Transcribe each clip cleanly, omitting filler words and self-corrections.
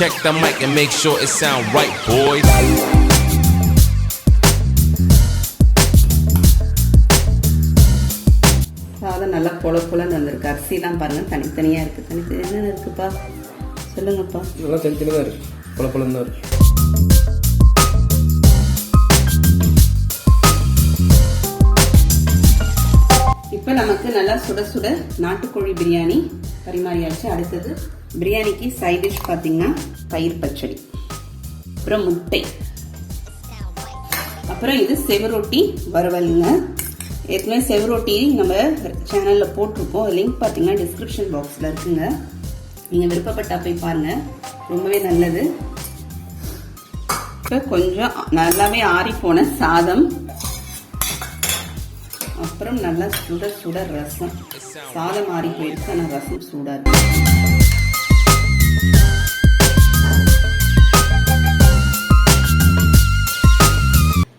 check the mic and make sure it sound right, boys. சாதம் நல்லா பொலன்னு வந்திருக்கு. அரிசிலாம் பாருங்க தனித்தனியாக இருக்குது. தனித்தனி என்னென்ன இருக்குப்பா சொல்லுங்கப்பா. நல்லா தனித்தனி தான் இருக்குது, பொலன்னு தான் இருக்குது. இப்போ நமக்கு நல்லா சுட சுட நாட்டுக்கோழி பிரியாணி பரிமாறியாச்சு. அடுத்தது பிரியாணிக்கு சைட் டிஷ் பார்த்தீங்கன்னா பயிர் பச்சடி, அப்புறம் முட்டை, அப்புறம் இது செவரொட்டி வறுவலுங்க. ஏற்கனவே செவரொட்டி நம்ம சேனலில் போட்டிருக்கோம். லிங்க் பார்த்தீங்கன்னா டிஸ்கிரிப்ஷன் பாக்ஸில் இருக்குங்க. நீங்கள் விருப்பப்பட்டா போய் பாருங்கள், ரொம்பவே நல்லது. இப்போ கொஞ்சம் நல்லாவே ஆறி போன சாதம், அப்புறம் நல்லா சுட சுட ரசம். சாதம் ஆறி போயிருக்கு, ஆனால் ரசம் சூடாக இருக்கு.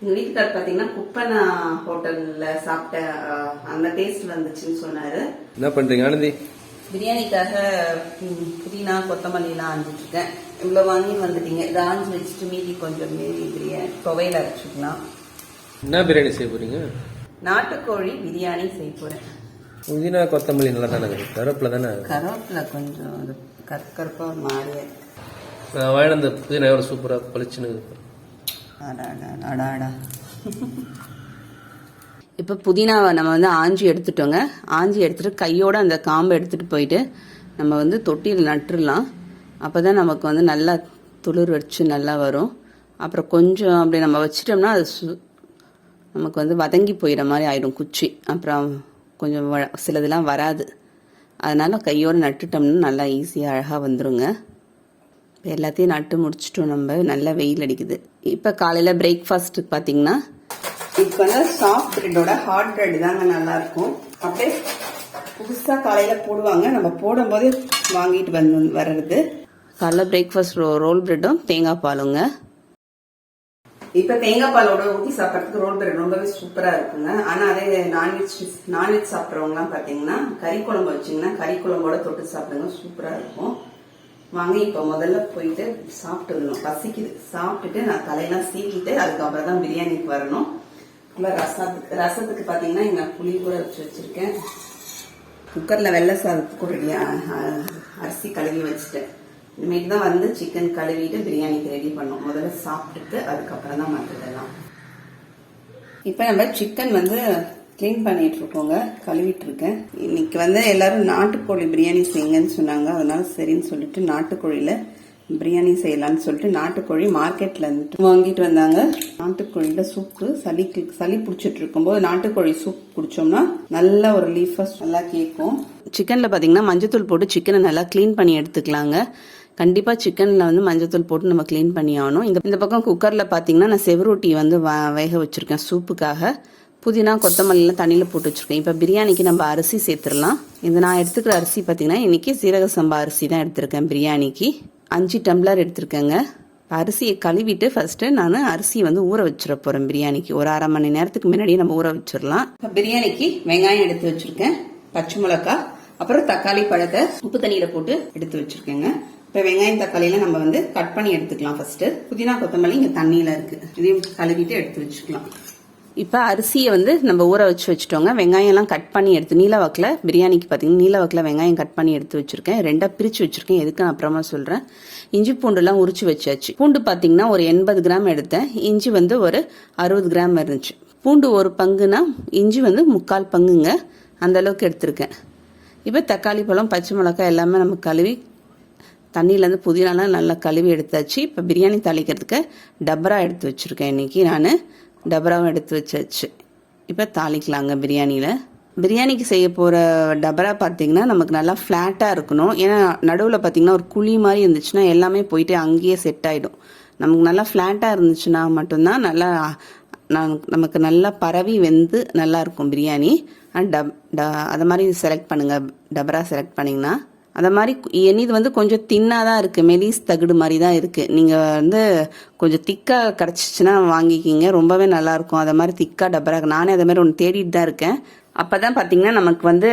எங்கள் வீட்டுக்கார் பார்த்தீங்கன்னா குப்பனா ஹோட்டலில் சாப்பிட்ட அந்த டேஸ்ட் வந்துச்சுன்னு சொன்னார். என்ன பண்ணுறீங்க ஆனந்தி? பிரியாணிக்காக புதினா கொத்தமல்லிலாம் ஆஞ்சிட்டு இருக்கேன். இவ்வளோ வாங்கின்னு வந்துட்டீங்க. இதை ஆஞ்சி வச்சுட்டு மீதி கொஞ்சம் மீதி பிரியாணி துவையில் அரைச்சிக்கலாம். என்ன பிரியாணி செய்ய போறீங்க? நாட்டுக்கோழி பிரியாணி செய்ய போகிறேன். புதினா கொத்தமல்லி நல்லா தானே இருக்குது, கருவேப்பிலை தானே? கருவேப்பிலை கொஞ்சம் அது கற்கருப்பாக மாறிய வாழ அந்த புதினா எவ்வளோ சூப்பராக பளிச்சுன்னு. அடாடா. இப்போ புதினாவை நம்ம வந்து ஆஞ்சி எடுத்துட்டோங்க. ஆஞ்சி எடுத்துட்டு கையோட அந்த காம்பை எடுத்துட்டு போயிட்டு நம்ம வந்து தொட்டியில் நட்டுடலாம். அப்போ தான் நமக்கு வந்து நல்லா துளிர் வச்சு நல்லா வரும். அப்புறம் கொஞ்சம் அப்படி நம்ம வச்சிட்டோம்னா அது நமக்கு வந்து வதங்கி போயிடுற மாதிரி ஆயிடும் குச்சி. அப்புறம் கொஞ்சம் சிலதெல்லாம் வராது. அதனால் கையோடு நட்டுட்டோம்னா நல்லா ஈஸியாக அழகாக வந்துடுங்க. இப்போ எல்லாத்தையும் நட்டு முடிச்சிட்டோம். நம்ம நல்லா வெயில் அடிக்குது. இப்போ காலையில் பிரேக்ஃபாஸ்ட்டுக்கு பார்த்தீங்கன்னா இப்போ வந்து சாஃப்ட் பிரெட்டோட ஹார்ட் பிரெட் தாங்க நல்லாயிருக்கும். அப்படியே புதுசாக காலையில் போடுவாங்க, நம்ம போடும்போது வாங்கிட்டு வர்றது. காலைல பிரேக்ஃபாஸ்ட் ரோல் பிரெட்டும் தேங்காய் பாலுங்க. இப்போ தேங்காய் பாலோட ஊற்றி சாப்பிட்றதுக்கு ரோல் பிரெட் ரொம்பவே சூப்பராக இருக்குங்க. ஆனால் அதே நான்வெஜ் சாப்பிட்றவங்கலாம் பார்த்தீங்கன்னா கறி குழம்பு வச்சிங்கன்னா கறி குழம்போட தொட்டு சாப்பிடுங்க, சூப்பராக இருக்கும். வாங்க இப்போ முதல்ல போயிட்டு சாப்பிட்டுடணும். பசிக்குது. சாப்பிட்டுட்டு நான் தலையெல்லாம் சீக்கிட்டு அதுக்கப்புறம் தான் பிரியாணிக்கு வரணும். இல்லை ரசத்துக்கு பார்த்தீங்கன்னா இங்கே புளி கூட வச்சிருக்கேன். குக்கரில் வெள்ளை சாதத்துக்கு ஒரு அரிசி கழுவி வச்சுட்டேன். இனிமேட்டு தான் வந்து சிக்கன் கழுவிட்டு பிரியாணிக்கு ரெடி பண்ணோம். முதல்ல சாப்பிட்டுட்டு அதுக்கப்புறம் தான் மற்றதெல்லாம். இப்போ நம்ம சிக்கன் வந்து கிளீன் பண்ணிட்டு இருக்கோங்க, கழுவிட்டு இருக்கேன். இன்னைக்கு வந்து எல்லாரும் நாட்டுக்கோழி பிரியாணி செய்யுங்கன்னு சொன்னாங்க. அதனால சரின்னு சொல்லிட்டு நாட்டுக்கோழியில பிரியாணி செய்யலாம்னு சொல்லிட்டு நாட்டுக்கோழி மார்க்கெட்ல இருந்துட்டு வாங்கிட்டு வந்தாங்க. நாட்டுக்கோழியில சூப்பு சளி பிடிச்சிட்டு இருக்கும்போது நாட்டுக்கோழி சூப் குடிச்சோம்னா நல்ல ஒரு ரிலீஃபா நல்லா கேட்கும். சிக்கன்ல பாத்தீங்கன்னா மஞ்சத்தூள் போட்டு சிக்கனை நல்லா கிளீன் பண்ணி எடுத்துக்கலாங்க. கண்டிப்பா சிக்கன்ல வந்து மஞ்சத்தூள் போட்டு நம்ம கிளீன் பண்ணி ஆகணும். இந்த பக்கம் குக்கர்ல பாத்தீங்கன்னா நான் செவரொட்டி வந்து வேக வச்சிருக்கேன் சூப்புக்காக. புதினா கொத்தமல்லிலாம் தண்ணியில் போட்டு வச்சுருக்கேன். இப்போ பிரியாணிக்கு நம்ம அரிசி சேர்த்துடலாம். இந்த நான் எடுத்துக்கிற அரிசி பார்த்தீங்கன்னா இன்றைக்கி சீரக சம்பா அரிசி தான் எடுத்திருக்கேன். பிரியாணிக்கு 5 டம்ளர் எடுத்திருக்கேங்க. அரிசியை கழுவிட்டு ஃபர்ஸ்ட்டு நான் அரிசி வந்து ஊற வச்சிட போகிறேன். பிரியாணிக்கு ஒரு அரை மணி நேரத்துக்கு முன்னாடியே நம்ம ஊற வச்சிடலாம். இப்போ பிரியாணிக்கு வெங்காயம் எடுத்து வச்சுருக்கேன், பச்சை மிளகாய், அப்புறம் தக்காளி பழத்தை உப்பு தண்ணியில் போட்டு எடுத்து வச்சுருக்கேங்க. இப்போ வெங்காயம் தக்காளியெல்லாம் நம்ம வந்து கட் பண்ணி எடுத்துக்கலாம். ஃபர்ஸ்ட்டு புதினா கொத்தமல்லி இங்கே தண்ணியில் இருக்குது, இதையும் கழுவிட்டு எடுத்து வச்சுக்கலாம். இப்போ அரிசியை வந்து நம்ம ஊற வச்சுட்டோங்க. வெங்காயம்லாம் கட் பண்ணி எடுத்து நீலவாக்கில் பிரியாணிக்கு பார்த்தீங்கன்னா நீலவாக்கில் வெங்காயம் கட் பண்ணி எடுத்து வச்சுருக்கேன். 2 பிரித்து வச்சுருக்கேன். எதுக்கு நான் அப்புறமா சொல்கிறேன். இஞ்சி பூண்டுலாம் உரிச்சு வச்சாச்சு. பூண்டு பார்த்தீங்கன்னா ஒரு 80 கிராம் எடுத்தேன். இஞ்சி வந்து ஒரு 60 கிராம் இருந்துச்சு. பூண்டு ஒரு பங்குனா இஞ்சி வந்து 3/4 பங்குங்க, அந்த அளவுக்கு எடுத்திருக்கேன். இப்போ தக்காளி பழம், பச்சை மிளகாய் எல்லாமே நம்ம கழுவி தண்ணியிலேருந்து புதினாலாம் நல்லா கழுவி எடுத்தாச்சு. இப்போ பிரியாணி தாளிக்கிறதுக்கு டபரா எடுத்து வச்சுருக்கேன். இன்றைக்கி நான் டபராவும் எடுத்து வச்சாச்சு. இப்போ தாளிக்கலாங்க. பிரியாணிக்கு செய்ய போகிற டபரா பார்த்தீங்கன்னா நமக்கு நல்லா ஃப்ளாட்டாக இருக்கணும். ஏன்னா நடுவில் பார்த்தீங்கன்னா ஒரு குழி மாதிரி இருந்துச்சுன்னா எல்லாமே போயிட்டு அங்கேயே செட் ஆகிடும். நமக்கு நல்லா ஃப்ளாட்டாக இருந்துச்சுன்னா மட்டும்தான் நல்லா நமக்கு நல்லா பரவி வெந்து நல்லாயிருக்கும் பிரியாணி. அதை மாதிரி செலக்ட் பண்ணுங்கள். டபரா செலக்ட் பண்ணிங்கன்னா அதை மாதிரி இது வந்து கொஞ்சம் தின்னாக தான் இருக்குது, மெலிஸ் தகுடு மாதிரி தான் இருக்குது. நீங்கள் வந்து கொஞ்சம் திக்காக கிடச்சிச்சின்னா வாங்கிக்கிங்க, ரொம்பவே நல்லாயிருக்கும். அதை மாதிரி திக்காக டபரா நானே அதை மாதிரி ஒன்று தேடிட்டு தான் இருக்கேன். அப்போ தான் பார்த்தீங்கன்னா நமக்கு வந்து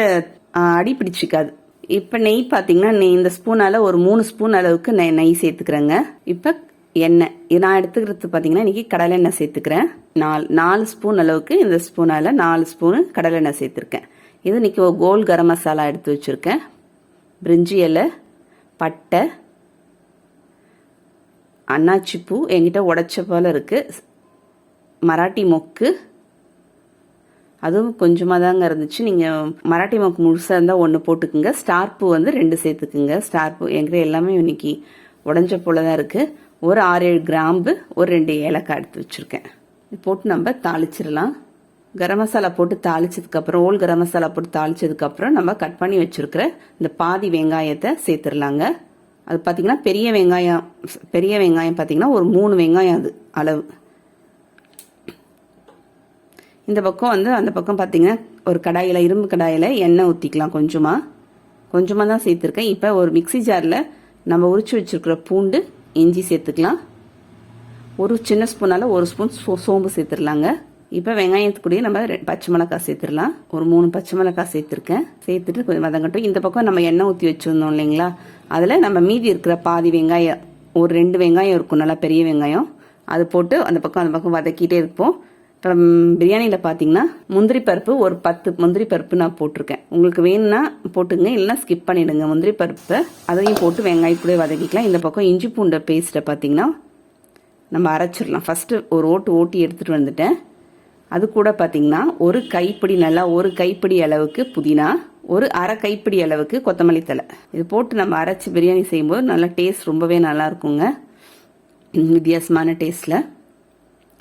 அடி பிடிச்சிக்காது. இப்போ நெய் பார்த்தீங்கன்னா இந்த ஸ்பூனால் ஒரு 3 ஸ்பூன் அளவுக்கு நெய் சேர்த்துக்கிறேங்க. இப்போ எண்ணெய் நான் எடுத்துக்கிறது பார்த்தீங்கன்னா இன்றைக்கி கடலெண்ணெய் சேர்த்துக்கிறேன். 4 ஸ்பூன் அளவுக்கு இந்த ஸ்பூனால் 4 ஸ்பூனு கடலெண்ணெய் சேர்த்துருக்கேன். இது இன்றைக்கி ஒரு கோல் கரம் மசாலா எடுத்து வச்சுருக்கேன். பிரிஞ்சி இலை, பட்டை, அன்னாச்சி பூ என்கிட்ட உடைச்ச போல் இருக்குது, மராட்டி மொக்கு அதுவும் கொஞ்சமாக தாங்க இருந்துச்சு. நீங்கள் மராட்டி மொக்கு முழுசாக இருந்தால் 1 போட்டுக்குங்க. ஸ்டார் பூ வந்து 2 சேர்த்துக்குங்க. ஸ்டார் பூ என்கிட்ட எல்லாமே இன்னைக்கு உடஞ்ச போல தான் இருக்குது. ஒரு 6-7 கிராம்பு, ஒரு 2 ஏலக்காய் எடுத்து வச்சுருக்கேன். இது போட்டு நம்ம தாளிச்சிடலாம். கரம் மசாலா போட்டு தாளிச்சதுக்கப்புறம் ஹோல் கரம் மசாலா போட்டு தாளிச்சதுக்கப்புறம் நம்ம கட் பண்ணி வச்சுருக்கிற இந்த பாதி வெங்காயத்தை சேர்த்துடலாங்க. அது பார்த்திங்கன்னா பெரிய வெங்காயம் பார்த்திங்கன்னா ஒரு 3 வெங்காயம் அது அளவு. இந்த பக்கம் வந்து அந்த பக்கம் பார்த்திங்கன்னா ஒரு கடாயில், இரும்பு கடாயில் எண்ணெய் ஊற்றிக்கலாம். கொஞ்சமாக தான் சேர்த்துருக்கேன். இப்போ ஒரு மிக்சி ஜாரில் நம்ம உரிச்சு வச்சுருக்கிற பூண்டு, இஞ்சி சேர்த்துக்கலாம். ஒரு சின்ன ஸ்பூனால் 1 ஸ்பூன் சோம்பு சேர்த்துடலாங்க. இப்போ வெங்காயத்துக்குள்ளேயே நம்ம பச்சை மிளகாய் சேர்த்துடலாம். ஒரு 3 பச்சை மிளகாய் சேர்த்துருக்கேன். சேர்த்துட்டு கொஞ்சம் வதங்கட்டும். இந்த பக்கம் நம்ம எண்ணெய் ஊற்றி வச்சுருந்தோம் இல்லைங்களா, அதில் நம்ம மீதி இருக்கிற பாதி வெங்காயம், ஒரு 2 வெங்காயம் இருக்கும், நல்லா பெரிய வெங்காயம், அது போட்டு அந்த பக்கம் வதக்கிட்டே இருப்போம். இப்போ பிரியாணியில் பார்த்தீங்கன்னா முந்திரி பருப்பு ஒரு 10 முந்திரி பருப்பு நான் போட்டிருக்கேன். உங்களுக்கு வேணும்னா போட்டுங்க, இல்லைன்னா ஸ்கிப் பண்ணிவிடுங்க. முந்திரி பருப்பை அதையும் போட்டு வெங்காயக்கூட வதக்கிக்கலாம். இந்த பக்கம் இஞ்சி பூண்டை பேஸ்ட்டை பார்த்தீங்கன்னா நம்ம அரைச்சிடலாம். ஃபஸ்ட்டு ஒரு ஓட்டி எடுத்துகிட்டு வந்துட்டேன். அது கூட பார்த்தீங்கன்னா ஒரு கைப்பிடி அளவுக்கு புதினா, ஒரு அரை கைப்பிடி அளவுக்கு கொத்தமல்லி தழை, இது போட்டு நம்ம அரைச்சி பிரியாணி செய்யும்போது நல்லா டேஸ்ட் ரொம்பவே நல்லா இருக்குங்க, வித்தியாசமான டேஸ்ட்டில்.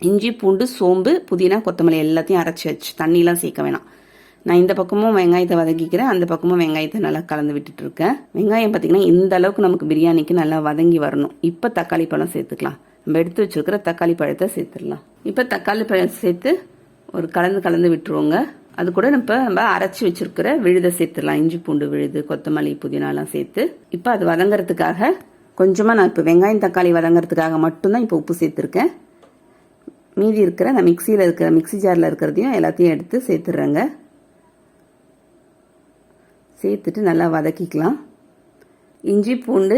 இஞ்சி பூண்டு சோம்பு புதினா கொத்தமல்லி எல்லாத்தையும் அரைச்சி வச்சு தண்ணிலாம் சேர்க்க வேணாம். நான் இந்த பக்கமும் வெங்காயத்தை வதக்கிக்கிறேன், அந்த பக்கமும் வெங்காயத்தை நல்லா கலந்து விட்டுட்டு இருக்கேன். வெங்காயம் பார்த்தீங்கன்னா இந்த அளவுக்கு நமக்கு பிரியாணிக்கு நல்லா வதங்கி வரணும். இப்போ தக்காளி பழம் சேர்த்துக்கலாம். நம்ம எடுத்து வச்சிருக்கிற தக்காளி பழத்தை சேர்த்துடலாம். இப்போ தக்காளி பழம் சேர்த்து ஒரு கலந்து விட்டுருவோங்க. அது கூட நம்ம அரைச்சி வச்சிருக்கிற விழுதை சேர்த்துடலாம். இஞ்சி பூண்டு விழுது, கொத்தமல்லி, புதினாலாம் சேர்த்து இப்போ அது வதங்கிறதுக்காக கொஞ்சமாக நான் இப்போ வெங்காயம் தக்காளி வதங்கிறதுக்காக மட்டும்தான் இப்போ உப்பு சேர்த்துருக்கேன். மீதி இருக்கிற நான் மிக்சி ஜாரில் இருக்கிறதையும் எல்லாத்தையும் எடுத்து சேர்த்துடுறேங்க. சேர்த்துட்டு நல்லா வதக்கிக்கலாம். இஞ்சி பூண்டு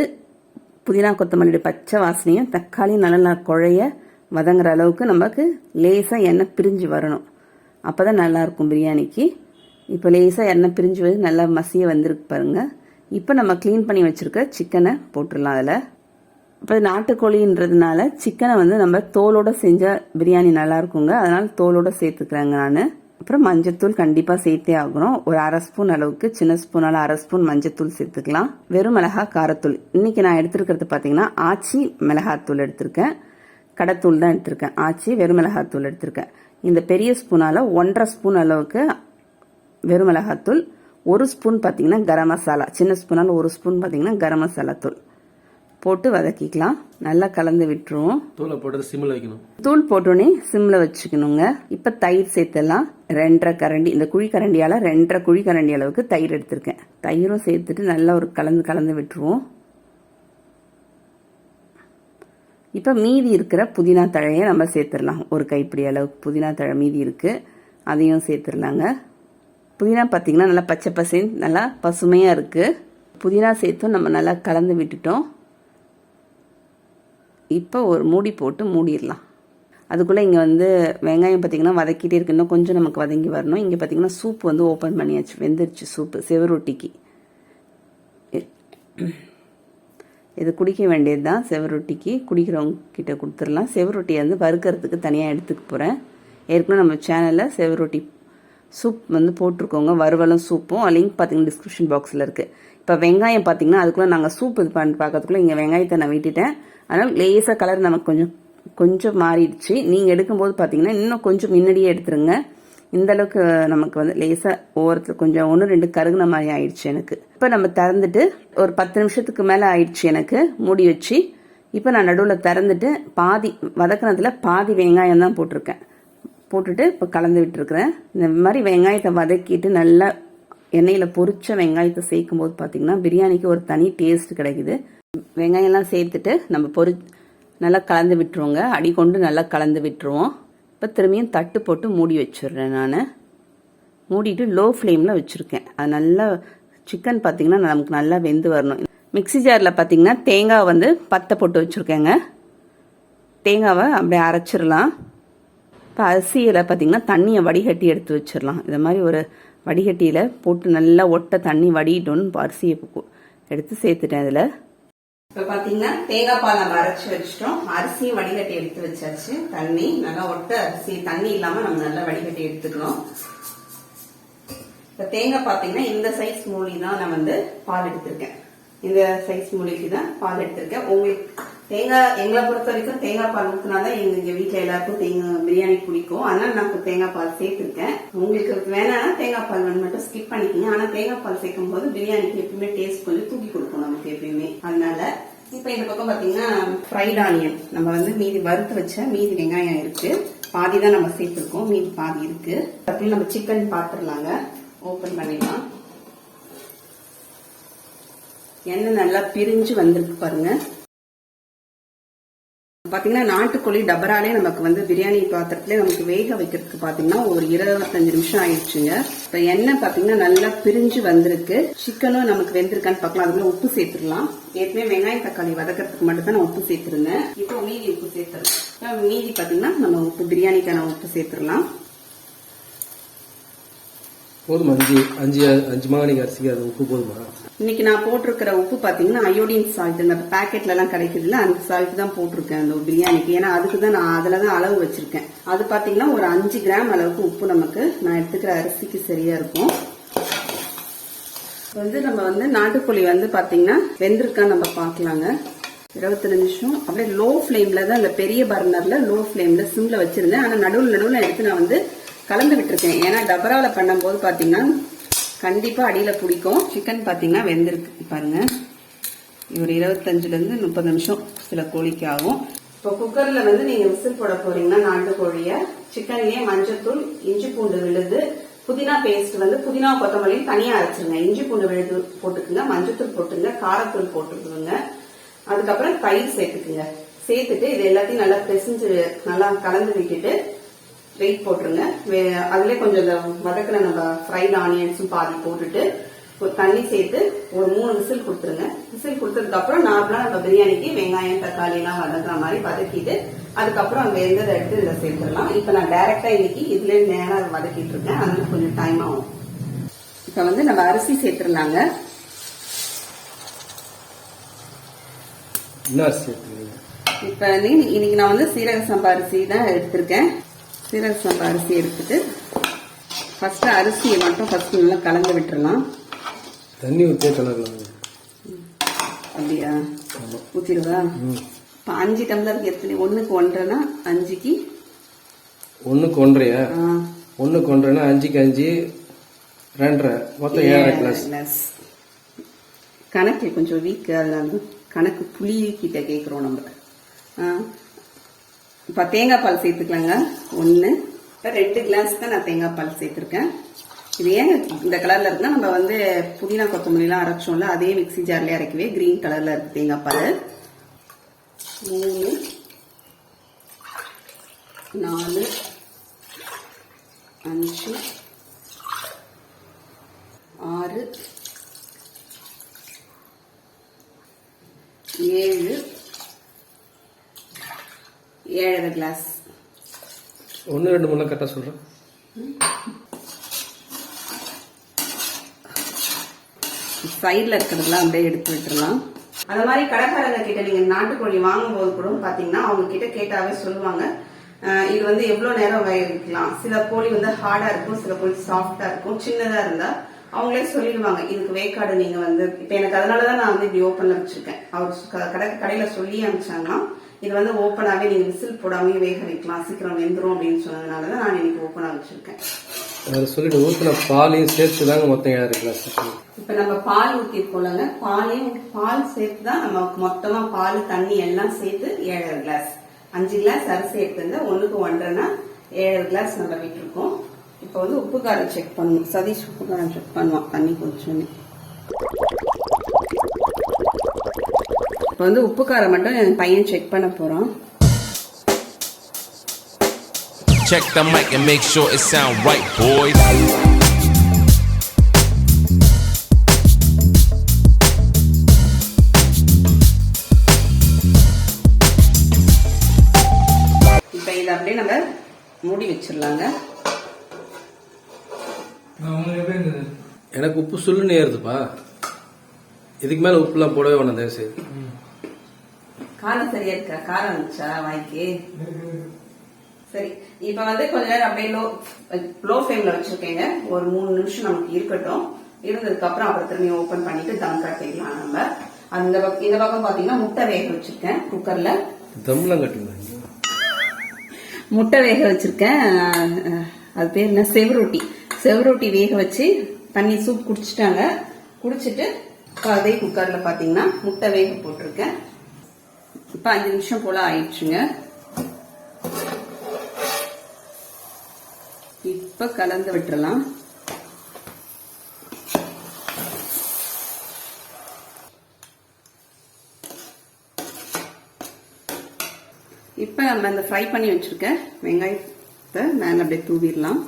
புதினா கொத்தமல்லியோட பச்சை வாசனையும் தக்காளியும் நல்லா குழைய வதங்குற அளவுக்கு நமக்கு லேசாக எண்ணெய் பிரிஞ்சு வரணும். அப்போ தான் நல்லாயிருக்கும் பிரியாணிக்கு. இப்போ லேசாக எண்ணெய் பிரிஞ்சு வந்து நல்லா மசிய வந்திருக்கு பாருங்கள். இப்போ நம்ம க்ளீன் பண்ணி வச்சுருக்க சிக்கனை போட்டுடலாம் அதில். இப்போ நாட்டுக்கோழின்றதுனால சிக்கனை வந்து நம்ம தோலோடு செஞ்ச பிரியாணி நல்லா இருக்குங்க, அதனால் தோலோடு சேர்த்துக்கிறேங்க நான். அப்புறம் மஞ்சத்தூள் கண்டிப்பாக சேர்த்தே ஆகணும். ஒரு 1/2 ஸ்பூன் அளவுக்கு, சின்ன ஸ்பூனால் 1/2 ஸ்பூன் மஞ்சத்தூள் சேர்த்துக்கலாம். வெறும் மிளகாய் காரத்தூள் இன்னைக்கு நான் எடுத்துருக்கிறது பார்த்தீங்கன்னா ஆச்சி மிளகாத்தூள் எடுத்திருக்கேன், கடைத்தூள் தான் எடுத்திருக்கேன். ஆச்சி வெறும் மிளகாத்தூள் எடுத்திருக்கேன். இந்த பெரிய ஸ்பூனால் 1.5 ஸ்பூன் அளவுக்கு வெறும் மிளகாத்தூள், 1 ஸ்பூன் பார்த்தீங்கன்னா கரம் மசாலா, சின்ன ஸ்பூனால் 1 ஸ்பூன் பார்த்தீங்கன்னா கரம் மசாலா தூள் போட்டு வதக்கிக்கலாம். நல்லா கலந்து விட்டுருவோம். தூளை போட்டு சிம்மில் வைக்கணும். தூள் போட்டோன்னே சிம்மில் வச்சுக்கணுங்க. இப்போ தயிர் சேர்த்தலாம். 2.5 கரண்டி, இந்த குழி கரண்டியால் 2.5 குழி கரண்டி அளவுக்கு தயிர் எடுத்திருக்கேன். தயிரும் சேர்த்துட்டு நல்லா ஒரு கலந்து விட்டுருவோம். இப்போ மீதி இருக்கிற புதினா தழையை நம்ம சேர்த்துடலாம். ஒரு கைப்பிடி அளவுக்கு புதினா தழை மீதி இருக்குது, அதையும் சேர்த்துடலாங்க. புதினா பார்த்திங்கன்னா நல்லா பச்சை பசேன்னு நல்லா பசுமையாக இருக்குது. புதினா சேர்த்தும் நம்ம நல்லா கலந்து விட்டுட்டோம். இப்போ ஒரு மூடி போட்டு மூடிடலாம். அதுக்குள்ளே இங்கே வந்து வெங்காயம் பார்த்திங்கன்னா வதக்கிட்டே இருக்கு, இன்னும் கொஞ்சம் நமக்கு வதங்கி வரணும். இங்கே பார்த்திங்கன்னா சூப் வந்து ஓப்பன் பண்ணியாச்சு, வெந்துருச்சு சூப்பு. செவரொட்டிக்கு இது குடிக்க வேண்டியது தான். செவரொட்டிக்கு குடிக்கிறவங்க கிட்ட கொடுத்துடலாம். செவரொட்டியை வந்து வறுக்கிறதுக்கு தனியாக எடுத்துக்க போகிறேன். ஏற்கனவே நம்ம சேனலில் செவரொட்டி சூப் வந்து போட்டிருக்கோங்க, வறுவலும் சூப்பும். லிங்க் பார்த்தீங்கன்னா டிஸ்கிரிப்ஷன் பாக்ஸில் இருக்குது. இப்போ வெங்காயம் பார்த்தீங்கன்னா அதுக்குள்ளே நாங்கள் சூப் இது பண்ணி பார்க்கறதுக்குள்ளே இங்கே வெங்காயத்தை நான் விட்டுட்டேன். அதனால் லேசாக கலர் நமக்கு கொஞ்சம் மாறிடுச்சு. நீங்கள் எடுக்கும்போது பார்த்தீங்கன்னா இன்னும் கொஞ்சம் முன்னாடியே எடுத்துருங்க. இந்தளவுக்கு நமக்கு வந்து லேசாக ஓரத்தில் கொஞ்சம் 1-2 கருகுன மாதிரி ஆயிடுச்சு எனக்கு. இப்போ நம்ம திறந்துட்டு ஒரு 10 நிமிஷத்துக்கு மேலே ஆயிடுச்சு எனக்கு மூடி வச்சு. இப்போ நான் நடுவில் திறந்துட்டு பாதி வதக்கினதில் பாதி வெங்காயம் தான் போட்டிருக்கேன். போட்டுட்டு இப்போ கலந்து விட்டுருக்குறேன். இந்த மாதிரி வெங்காயத்தை வதக்கிட்டு நல்லா எண்ணெயில் பொரிச்ச வெங்காயத்தை சேர்க்கும் போது பார்த்தீங்கன்னா பிரியாணிக்கு ஒரு தனி டேஸ்ட் கிடைக்குது. வெங்காயம்லாம் சேர்த்துட்டு நம்ம நல்லா கலந்து விட்டுருவோங்க. அடி கொண்டு நல்லா கலந்து விட்டுருவோம். இப்போ திரும்பியும் தட்டு போட்டு மூடி வச்சிடுறேன். நான் மூடிட்டு லோ ஃப்ளேமில் வச்சுருக்கேன். அது நல்லா சிக்கன் பார்த்திங்கன்னா நமக்கு நல்லா வெந்து வரணும். மிக்ஸி ஜாரில் பார்த்திங்கன்னா தேங்காய் வந்து பத்தை போட்டு வச்சுருக்கேங்க. தேங்காவை அப்படியே அரைச்சிடலாம். இப்போ அரிசியில் பார்த்திங்கன்னா தண்ணியை வடிகட்டி எடுத்து வச்சிடலாம். இதை மாதிரி ஒரு வடிகட்டியில் போட்டு நல்லா ஒட்டை தண்ணி வடிட்டோன்னு அரிசியை எடுத்து சேர்த்துட்டேன். அதில் இப்போ பார்த்தீங்கன்னா தேங்காய் பால் நம்ம அரைச்சி வச்சிட்டோம். அரிசியும் வடிகட்டி எடுத்து வச்சாச்சு. தண்ணி நல்லா ஒட்ட அரிசி தண்ணி இல்லாமல் நம்ம நல்லா வடிகட்டி எடுத்துக்கணும். இப்போ தேங்காய் பார்த்தீங்கன்னா இந்த சைஸ் மூலி தான் நான் வந்து பால் எடுத்திருக்கேன். இந்த சைஸ் மூலிக்கு தான் பால் எடுத்திருக்கேன். உங்களுக்கு தேங்காய் எங்களை பொறுத்த வரைக்கும் தேங்காய் பால் ஊற்றினாதான் எங்க வீட்டில் எல்லாருக்கும் தேங்காய் பிரியாணி பிடிக்கும். அதனால நான் தேங்காய் பால் சேர்த்திருக்கேன். உங்களுக்கு வேணாம்னா தேங்காய் பால் மட்டும் ஸ்கிப் பண்ணிக்கிங்க. ஆனா தேங்காய் பால் சேர்க்கும் போது பிரியாணிக்கு எப்பயுமே டேஸ்ட் கொஞ்சம் தூக்கி கொடுக்கும் நமக்கு எப்பயுமே. அதனால இப்ப இந்த பக்கம் பாத்தீங்கன்னா ஃப்ரைட் ஆனியன் நம்ம வந்து மீதி வறுத்து வச்ச மீதி வெங்காயம் இருக்கு. பாதி தான் நம்ம சேர்த்திருக்கோம், மீதி பாதி இருக்கு. அப்படி நம்ம சிக்கன் பாத்துடலாங்க. ஓபன் பண்ணிடலாம். எண்ணெய் நல்லா பிரிஞ்சு வந்திருக்கு பாருங்க. பாத்தீங்கன்னா நாட்டுக்கோழி டபராலே நமக்கு வந்து பிரியாணி பாத்திரத்துல நமக்கு வேக வைக்கிறதுக்கு பாத்தீங்கன்னா ஒரு 25 நிமிஷம் ஆயிடுச்சுங்க. இப்ப எண்ணெய் பாத்தீங்கன்னா நல்லா பிரிஞ்சு வந்திருக்கு. சிக்கனும் நமக்கு வெந்திருக்கான்னு பாக்கலாம். அதுக்குள்ள உப்பு சேர்த்துடலாம். ஏற்கனவே வெங்காயம் தக்காளி வதக்கிறதுக்கு மட்டும் தான் நான் உப்பு சேர்த்திருந்தேன். இப்போ மீதி உப்பு சேர்த்துடலாம். மீதி பாத்தீங்கன்னா நம்ம உப்பு பிரியாணிக்கான உப்பு சேர்த்துடலாம். போதுமா? அஞ்சு மாவணிக்கு அரிசிக்கு அது உப்பு போதுமா? இன்னைக்கு நான் போட்டிருக்கிற உப்பு பாத்தீங்கன்னா அயோடின் சால்ட், இந்த பேக்கெட்ல எல்லாம் கிடைக்குதுல்ல அந்த சால்ட் தான் போட்டிருக்கேன் அந்த பிரியாணிக்கு. ஏன்னா அதுக்கு தான் நான் அதுலதான் அளவு வச்சிருக்கேன். அது பாத்தீங்கன்னா ஒரு 5 கிராம் அளவுக்கு உப்பு நமக்கு நான் எடுத்துக்கிற அரிசிக்கு சரியா இருக்கும். வந்து நம்ம வந்து நாட்டுக்கோழி வந்து பாத்தீங்கன்னா வெந்திருக்கான்னு நம்ம பாக்கலாங்க. 25 நிமிஷம் அப்படியே லோ ஃபிளேம்ல தான், இந்த பெரிய பர்னர்ல லோ ஃபிளேம்ல சிம்ல வச்சிருந்தேன். ஆனா நடுவுல எடுத்து நான் வந்து கலந்து விட்டுருக்கேன். ஏன்னா டபரால பண்ணும் போது பாத்தீங்கன்னா கண்டிப்பா அடியில பிடிக்கும். சிக்கன் பாத்தீங்கன்னா வெந்திருக்கு பாருங்க. ஒரு 25ல இருந்து 30 நிமிஷம் சில கோழிக்கு ஆகும். இப்போ குக்கர்ல வந்து நீங்க விசில் போட போறீங்கன்னா நாட்டுக்கோழிய சிக்கன்லயே மஞ்சத்தூள், இஞ்சி பூண்டு விழுது, புதினா பேஸ்ட் வந்து புதினா கொத்தமல்லியும் தனியா அரைச்சிருங்க. இஞ்சி பூண்டு விழுது போட்டுக்குங்க, மஞ்சத்தூள் போட்டுங்க, காரத்தூள் போட்டுக்குங்க. அதுக்கப்புறம் தயிர் சேர்த்துக்குங்க. சேர்த்துட்டு இது எல்லாத்தையும் நல்லா பிசைஞ்சு நல்லா கலந்து விட்டுட்டு வெயிட் போட்டுருங்க. அதுல கொஞ்சம் வதக்கின நம்ம ஃப்ரைட் ஆனியன்ஸும் பாதி போட்டுட்டு தண்ணி சேர்த்து ஒரு 3 விசில் கொடுத்துருங்க. விசில் கொடுத்ததுக்கு அப்புறம் நார்மலா நம்ம பிரியாணிக்கு வெங்காயம் தக்காளி எல்லாம் வதக்குற மாதிரி வதக்கிட்டு அதுக்கப்புறம் அங்க வெந்ததை எடுத்து இதுல சேர்த்துடலாம். இப்ப நான் டைரக்டா இன்னைக்கு இதுல நேரம் வதக்கிட்டு இருக்கேன். அதனால கொஞ்சம் டைம் ஆகும். இப்ப வந்து நம்ம அரிசி சேர்த்துடலாங்க. இப்ப இன்னைக்கு நான் வந்து சீரக சம்பா அரிசி தான் எடுத்திருக்கேன். சீரக சம்பா அரிசி எடுத்துட்டு ஃபர்ஸ்ட் அரிசியை மட்டும் ஃபர்ஸ்ட் நல்லா கலந்து விட்டுறலாம். தண்ணி ஊற்றியே கலக்கலாம். அப்படியா? ஊத்திடுவா? இப்போ 5 டம்ளருக்கு எத்தனை? 1க்கு 1.5னா 5க்கு 1க்கு 1.5யா? 1க்கு 1.5னா 5க்கு 5 2.5 மொத்தம் 7 கிளாஸ். கணக்கு கொஞ்சம் வீக். அதனால கணக்கு புளி கிட்ட கேட்குறோம் நம்ம. இப்போ தேங்காய் பால் சேர்த்துக்கலாங்க. 1 2 கிளாஸ் தான் நான் தேங்காய் பால் சேர்த்துருக்கேன். இது ஏன் இந்த கலர்ல இருக்குன்னா நம்ம வந்து புதினா கொத்தமல்லாம் அரைச்சோம்ல அதே மிக்ஸி ஜார்லயே அரைக்கவே கிரீன் கலர்ல இருக்கு தேங்காய் பால். 3 4 5 6 7 7 கிளாஸ். 1 2 3 கரெக்டா சொல்றேன். சைட்ல இருக்கிறதெல்லாம் அப்படியே எடுத்து விட்டுறலாம். அந்த மாதிரி கடைக்காரங்க கிட்ட நீங்க நாட்டுக்கோழி வாங்கும் போது கூட பாத்தீங்கன்னா அவங்க கிட்ட கேட்டாவே சொல்லுவாங்க இது வந்து எவ்வளவு நேரம் வைக்கலாம். சில கோழி வந்து ஹார்டா இருக்கும், சில கோழி சாஃப்டா இருக்கும். சின்னதா இருந்தா அவங்களே சொல்லிடுவாங்க இதுக்கு வேக்காடு நீங்க வந்து. இப்ப எனக்கு அதனாலதான் நான் வந்து இப்படி ஓப்பன்ல வச்சிருக்கேன். அவர் கடையில சொல்லி அனுப்பிச்சாங்கன்னா இது வந்து ஓப்பனாவே நீங்க விசில் போடாமே வேக வைக்கலாம், சீக்கிரம் வெந்துரும் அப்படின்னு சொன்னதுனாலதான் நான் இன்னைக்கு ஓப்பனா வச்சிருக்கேன். சொல்லிட்டு ஊத்தின பாலையும் சேர்த்து தாங்க மொத்தம் 7 கிளாஸ். இப்ப நம்ம பால் ஊத்தி போலங்க. பால் சேர்த்து தான் நம்ம மொத்தமா பால் தண்ணி எல்லாம் சேர்த்து 7 கிளாஸ். 5 கிளாஸ் அரிசி எடுத்திருந்தா 1க்கு 1.5னா 7 கிளாஸ் நம்ம விட்டுருக்கோம். இப்ப வந்து உப்பு காரம் செக் பண்ணணும். சதீஷ் உப்பு காரம் செக் பண்ணுவான் தண்ணி கொஞ்சம். இப்ப வந்து உப்பு காரம் மட்டும் என் பையன் செக் பண்ண போறான். Check the mic and make sure it sound right, boys. நம்ம மூடி வச்சிடலாங்க. எனக்கு உப்பு சுள்ளுன்னு ஏறுதுப்பா. இதுக்கு மேல உப்புலாம் போடவே வேணாம் தயவு செய்து. காரம் சரியா இருக்கா? காரம் இருந்துச்சா வாய்க்கு? சரி, இப்ப வந்து கொஞ்ச நேரம் அப்படியே லோ ஃபிளேம்ல வச்சிருக்கேங்க. ஒரு 3 நிமிஷம் நமக்கு இருக்கட்டும். இருந்ததுக்கு அப்புறம் திரும்பி ஓபன் பண்ணிட்டு தம் கட்டிடலாம் நம்ம. இந்த பக்கம் பாத்தீங்கன்னா முட்டை வேக வச்சிருக்கேன் குக்கர்ல. தம்லாம் கட்டுங்க. முட்டை வேக வச்சிருக்கேன். அது பேர் என்ன? செவரொட்டி வேக வச்சு தண்ணி சூப் குடிச்சிட்டாங்க. குடிச்சிட்டு அதே குக்கர்ல பாத்தீங்கன்னா முட்டை வேக போட்டிருக்கேன். இப்ப 5 நிமிஷம் போல ஆயிடுச்சுங்க. இப்ப கலந்து விட்டுறலாம். இப்ப நம்ம இந்த ஃப்ரை பண்ணி வச்சிருக்க வெங்காயத்தை மேல அப்படியே தூவிடலாம்.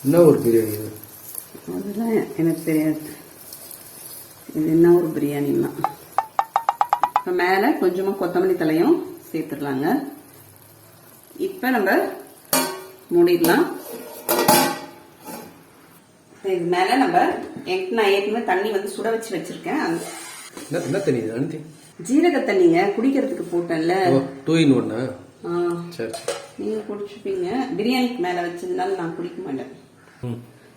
என்ன ஒரு பிரியாணி? அதெல்லாம் எனக்கு தெரியாது. இது என்ன ஒரு பிரியாணின்னா. இப்ப மேல கொஞ்சமா கொத்தமல்லி தலையும் சேர்த்துடலாங்க. இப்ப நம்ம மூடிடலாம். இது மேல நம்ம நான் ஏற்கனவே தண்ணி வந்து சுட வச்சு வச்சிருக்கேன். என்ன தண்ணி இது? ஜீரக தண்ணிங்க, குடிக்கிறதுக்கு போட்டேன்ல. 2 in 1. சரி, நீங்க குடிச்சுப்பீங்க. பிரியாணிக்கு மேல வச்சதுனால நான் குடிக்க மாட்டேன்.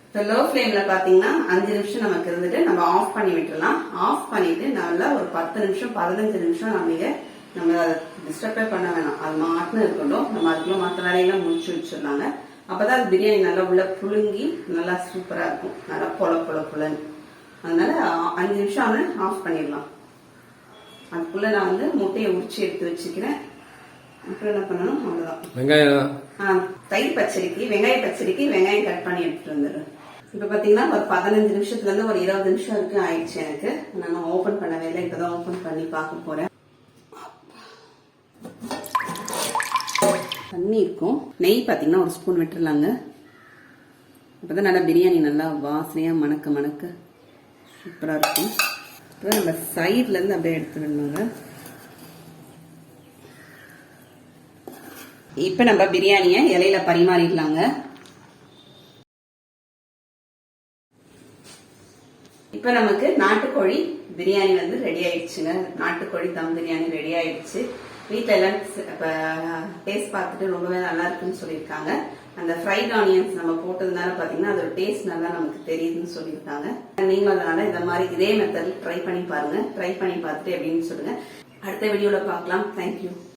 இப்போ லோ ஃபிளேம்ல பாத்தீங்கன்னா 5 நிமிஷம் நமக்கு இருந்துட்டு நம்ம ஆஃப் பண்ணி விட்டுறலாம். ஆஃப் பண்ணிட்டு நல்லா ஒரு 10 நிமிஷம் 15 நிமிஷம் நம்ம டிஸ்டர்பே பண்ண வேணாம். அது மாட்டுன்னு இருக்கட்டும். நம்ம அதுக்குள்ள மற்ற வேலையெல்லாம் முடிச்சு வச்சிடலாங்க. அப்பதான் அது பிரியாணி நல்லா உள்ள புழுங்கி நல்லா சூப்பரா இருக்கும். நல்லா பொல. அதனால 5 நிமிஷம் ஆஃப் பண்ணிடலாம். அதுக்குள்ள நான் வந்து முட்டையை உரிச்சு எடுத்து வச்சுக்கிறேன். அப்புறம் என்ன பண்ணணும்? அவ்வளவுதான். வெங்காயம் தயிர் பச்சடிக்கு வெங்காயம் கட் பண்ணி எடுத்துட்டு வந்துடுறேன். இப்ப பாத்தீங்கன்னா ஒரு 15 நிமிஷத்துல இருந்து ஒரு 20 நிமிஷம் வரைக்கும் ஆயிடுச்சு எனக்கு. நான் ஓபன் பண்ணவே இல்லை. இப்பதான் ஓபன் பண்ணி பார்க்க போறேன். தண்ணி இருக்கும். நெய் பாத்தீங்கன்னா ஒரு ஸ்பூன் விட்டுறலாங்க. அப்பதான் நல்லா பிரியாணி நல்லா வாசனையா மணக்க சூப்பரா இருக்கும். இப்போ நம்ம சைட்ல இருந்து அப்படியே எடுத்துடணுங்க. இப்ப நம்ம பிரியாணியை இலையில பரிமாறிடலாங்க. இப்ப நமக்கு நாட்டுக்கோழி பிரியாணி வந்து ரெடி ஆயிடுச்சுங்க. நாட்டுக்கோழி தம் பிரியாணி ரெடி ஆயிடுச்சு. வீட்டுல எல்லாம் டேஸ்ட் பார்த்துட்டு ரொம்பவே நல்லா இருக்குன்னு சொல்லியிருக்காங்க. அந்த ஃப்ரைட் ஆனியன்ஸ் நம்ம போட்டதுனால பாத்தீங்கன்னா அதோட டேஸ்ட் நல்லா நமக்கு தெரியுதுன்னு சொல்லியிருக்காங்க. நீங்களும் அதனால இந்த மாதிரி இதே மெத்தட்ல ட்ரை பண்ணி பாருங்க. ட்ரை பண்ணி பார்த்துட்டு எப்படின்னு சொல்லுங்க. அடுத்த வீடியோல பார்க்கலாம். தேங்க்யூ.